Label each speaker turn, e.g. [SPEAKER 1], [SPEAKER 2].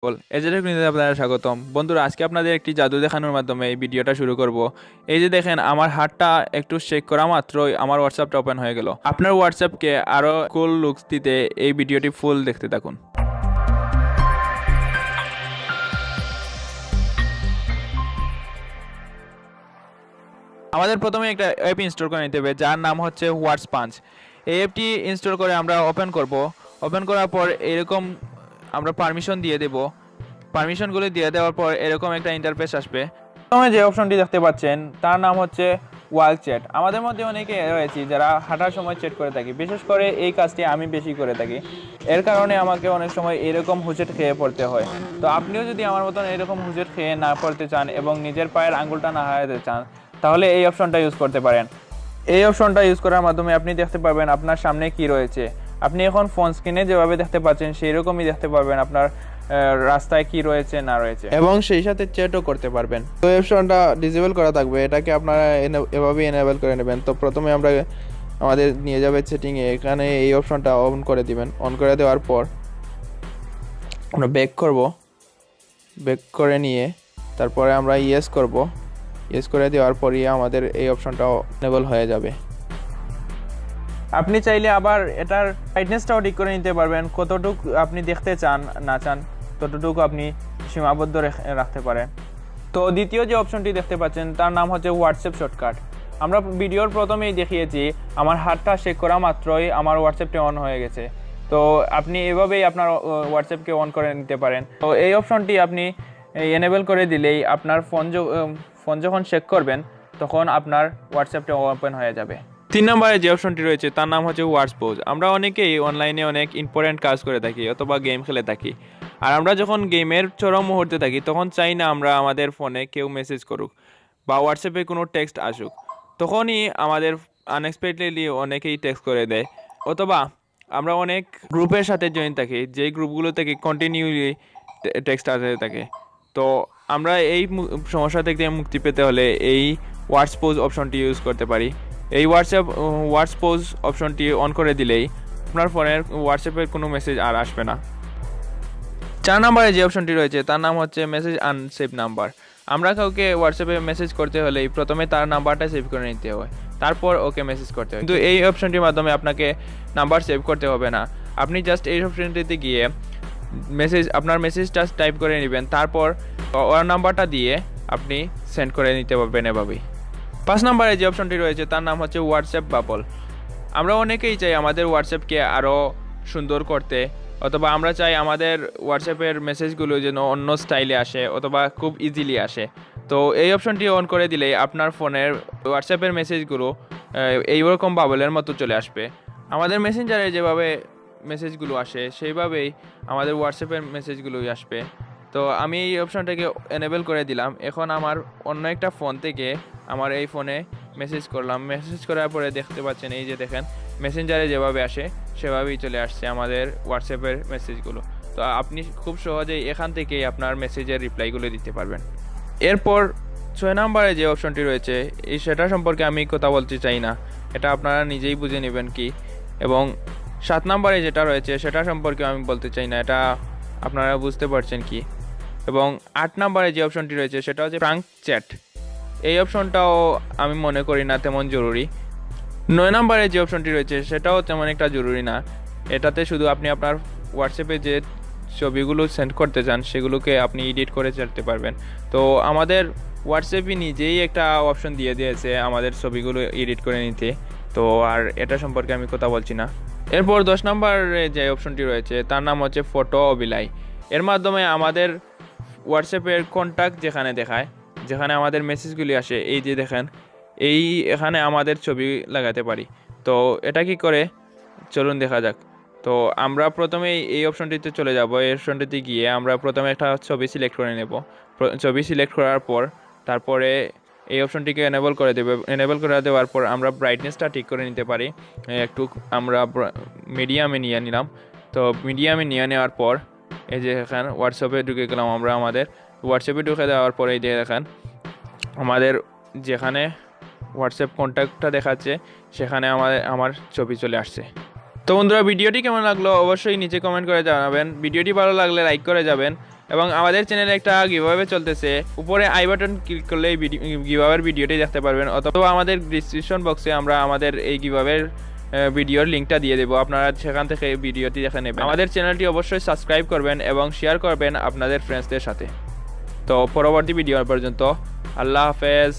[SPEAKER 1] আপনারা স্বাগতম বন্ধুরা। আজকে আপনাদের একটি জাদু দেখানোর মাধ্যমে এই ভিডিওটা শুরু করব। এই যে দেখেন, আমার হাতটা একটু শেক করা মাত্রই আমার হোয়াটসঅ্যাপটা ওপেন হয়ে গেল। আপনার হোয়াটসঅ্যাপকে আরো কুল লুকস দিতে এই ভিডিওটি ফুল দেখতে থাকুন। আমাদের প্রথমে একটা অ্যাপ ইনস্টল করে নিতে হবে, যার নাম হচ্ছে হোয়াটসপাঞ্চ। এই অ্যাপটি ইনস্টল করে আমরা ওপেন করব। ওপেন করার পর এরকম আমরা পারমিশন দিয়ে দেব। পারমিশনগুলি দিয়ে দেওয়ার পর এরকম একটা ইন্টারফেস আসবে। প্রথমে যে অপশনটি দেখতে পাচ্ছেন তার নাম হচ্ছে ওয়াল চ্যাট। আমাদের মধ্যে অনেকে রয়েছে যারা হাঁটার সময় চ্যাট করে থাকি, বিশেষ করে এই কাজটি আমি বেশি করে থাকি। এর কারণে আমাকে অনেক সময় এরকম হুঁচট খেয়ে পড়তে হয়। তো আপনিও যদি আমার মতন এরকম হুঁচট খেয়ে না পড়তে চান এবং নিজের পায়ের আঙ্গুলটা না হারাতে চান, তাহলে এই অপশনটা ইউজ করতে পারেন। এই অপশনটা ইউজ করার মাধ্যমে আপনি দেখতে পারবেন আপনার সামনে কি রয়েছে। আপনি এখন ফোন স্ক্রিনে যেভাবে দেখতে পাচ্ছেন সেই রকমই দেখতে পারবেন আপনার রাস্তায় কি রয়েছে না রয়েছে, এবং সেই সাথে চ্যাটও করতে পারবেন। তো এই অপশনটা ডিসেবল করা থাকবে, এটাকে আপনারা এভাবেই এনেবল করে নেবেন। তো প্রথমে আমরা আমাদের নিয়ে যাবে সেটিংয়ে, এখানে এই অপশনটা অন করে দিবেন। অন করে দেওয়ার পর আমরা ব্যাক করব। ব্যাক করে নিয়ে তারপরে আমরা ইয়েস করব। ইয়েস করে দেওয়ার পরই আমাদের এই অপশনটা এনেবল হয়ে যাবে। আপনি চাইলে আবার এটার ব্রাইটনেসটাও ঠিক করে নিতে পারবেন, কতটুকু আপনি দেখতে চান না চান ততটুকু আপনি সীমাবদ্ধ রাখতে পারেন। তো দ্বিতীয় যে অপশনটি দেখতে পাচ্ছেন তার নাম হচ্ছে হোয়াটসঅ্যাপ শর্টকাট। আমরা ভিডিওর প্রথমেই দেখিয়েছি আমার হাতটা শেক করা মাত্রই আমার হোয়াটসঅ্যাপটি অন হয়ে গেছে। তো আপনি এভাবেই আপনার হোয়াটসঅ্যাপকে অন করে নিতে পারেন। তো এই অপশনটি আপনি এনেবল করে দিলেই আপনার ফোন যখন চেক করবেন তখন আপনার হোয়াটসঅ্যাপটা ওপেন হয়ে যাবে। 3 নম্বরে যে অপশনটি রয়েছে তার নাম হচ্ছে হোয়াটস পোজ। আমরা অনেকেই অনলাইনে অনেক ইম্পর্ট্যান্ট কাজ করে থাকি অথবা গেম খেলে থাকি। আর আমরা যখন গেমের চরম মুহূর্তে থাকি তখন চাই না আমরা আমাদের ফোনে কেউ মেসেজ করুক বা হোয়াটসঅ্যাপে কোনো টেক্সট আসুক। তখনই আমাদের আনএক্সপেক্টেডলি অনেকেই টেক্সট করে দেয়, অথবা আমরা অনেক গ্রুপের সাথে জয়েন থাকি যেই গ্রুপগুলো থেকে কন্টিনিউলি টেক্সট আসতে থাকে। তো আমরা এই সমস্যা থেকে মুক্তি পেতে হলে এই হোয়াটস পোজ অপশনটি ইউজ করতে পারি। এই হোয়াটস পোজ অপশনটি অন করে দিলেই আপনার ফোনের হোয়াটসঅ্যাপের কোনো মেসেজ আর আসবে না। 4 নম্বরে যে অপশনটি রয়েছে তার নাম হচ্ছে মেসেজ আনসেভ নাম্বার। আমরা কাউকে হোয়াটসঅ্যাপে মেসেজ করতে হলেই প্রথমে তার নাম্বারটা সেভ করে নিতে হয়, তারপর ওকে মেসেজ করতে হয়। কিন্তু এই অপশনটির মাধ্যমে আপনাকে নাম্বার সেভ করতে হবে না। আপনি জাস্ট এই অপশনটিতে গিয়ে আপনার মেসেজটা টাইপ করে নেবেন, তারপর ওর নাম্বারটা দিয়ে আপনি সেন্ড করে নিতে পারবেন এভাবেই। 5 নম্বরে যে অপশনটি রয়েছে তার নাম হচ্ছে হোয়াটসঅ্যাপ বাবল। আমরা অনেকেই চাই আমাদের হোয়াটসঅ্যাপকে আরও সুন্দর করতে, অথবা আমরা চাই আমাদের হোয়াটসঅ্যাপের মেসেজগুলো যেন অন্য স্টাইলে আসে অথবা খুব ইজিলি আসে। তো এই অপশনটি অন করে দিলেই আপনার ফোনের হোয়াটসঅ্যাপের মেসেজগুলো এইরকম বাবলের মতো চলে আসবে। আমাদের মেসেঞ্জারে যেভাবে মেসেজগুলো আসে সেইভাবেই আমাদের হোয়াটসঅ্যাপের মেসেজগুলোই আসবে। তো আমি এই অপশনটাকে এনেবল করে দিলাম। এখন আমার অন্য একটা ফোন থেকে আমার এই ফোনে মেসেজ করলাম। মেসেজ করার পরে দেখতে পাচ্ছেন এই যে দেখেন মেসেঞ্জারে যেভাবে আসে সেভাবেই চলে আসছে আমাদের হোয়াটসঅ্যাপের মেসেজগুলো। তো আপনি খুব সহজেই এখান থেকেই আপনার মেসেজের রিপ্লাইগুলো দিতে পারবেন। এরপর 6 নম্বরে যে অপশনটি রয়েছে সেটা সম্পর্কে আমি কথা বলতে চাই না, এটা আপনারা নিজেই বুঝে নেবেন কি। এবং 7 নম্বরে যেটা রয়েছে সেটা সম্পর্কে আমি বলতে চাই না, এটা আপনারা বুঝতে পারছেন কি। এবং 8 নম্বরে যে অপশনটি রয়েছে সেটা হচ্ছে প্রাঙ্ক চ্যাট। এই অপশনটাও আমি মনে করি না তেমন জরুরি। 9 নম্বরে যে অপশনটি রয়েছে সেটাও তেমন একটা জরুরি না। এটাতে শুধু আপনি আপনার হোয়াটসঅ্যাপে যে ছবিগুলো সেন্ড করতে চান সেগুলোকে আপনি এডিট করে ছাড়তে পারবেন। তো আমাদের হোয়াটসঅ্যাপই নিজেই একটা অপশন দিয়ে দিয়েছে আমাদের ছবিগুলো এডিট করে নিতে। তো আর এটা সম্পর্কে আমি কথা বলছি না। এরপর 10 নম্বরে যে অপশনটি রয়েছে তার নাম হচ্ছে ফটো অবিলাই। এর মাধ্যমে আমাদের হোয়াটসঅ্যাপের কন্ট্যাক্ট যেখানে দেখায়, যেখানে আমাদের মেসেজগুলি আসে, এই যে দেখেন এখানে আমাদের ছবি লাগাতে পারি। তো এটা কি করে চলুন দেখা যাক। তো আমরা প্রথমে এই অপশনটিতে চলে যাব। এই অপশনটিতে গিয়ে আমরা প্রথমে একটা ছবি সিলেক্ট করে নেব। ছবি সিলেক্ট করার পর তারপরে এই অপশনটিকে এনেবল করে দেবে। এনেবল করে দেওয়ার পর আমরা ব্রাইটনেসটা ঠিক করে নিতে পারি। একটু আমরা মিডিয়ামে নিয়ে নিলাম। তো মিডিয়ামে নিয়ে নেওয়ার পর এই যে এখানে হোয়াটসঅ্যাপে ঢুকে গেলাম। আমরা আমাদের হোয়াটসঅ্যাপে ঢুকে দেওয়ার পরে এই যে দেখেন আমাদের যেখানে হোয়াটসঅ্যাপ কন্ট্যাক্টটা দেখাচ্ছে সেখানে আমার ছবি চলে আসছে। তো বন্ধুরা, ভিডিওটি কেমন লাগলো অবশ্যই নিচে কমেন্ট করে জানাবেন। ভিডিওটি ভালো লাগলে লাইক করে যাবেন। এবং আমাদের চ্যানেলে একটা গিভঅ্যাওয়ে চলতেছে, উপরে আই বাটন ক্লিক করলে এই গিভঅ্যাওয়ের ভিডিওটি দেখতে পারবেন, অথবা আমাদের ডিসক্রিপশন বক্সে আমরা আমাদের এই গিভঅ্যাওয়ের ভিডিওর লিঙ্কটা দিয়ে দেবো, আপনারা সেখান থেকে ভিডিওটি দেখে নেবেন। আমাদের চ্যানেলটি অবশ্যই সাবস্ক্রাইব করবেন এবং শেয়ার করবেন আপনাদের ফ্রেন্ডসদের সাথে। তো পরবর্তী ভিডিও পর্যন্ত আল্লাহ হাফেজ।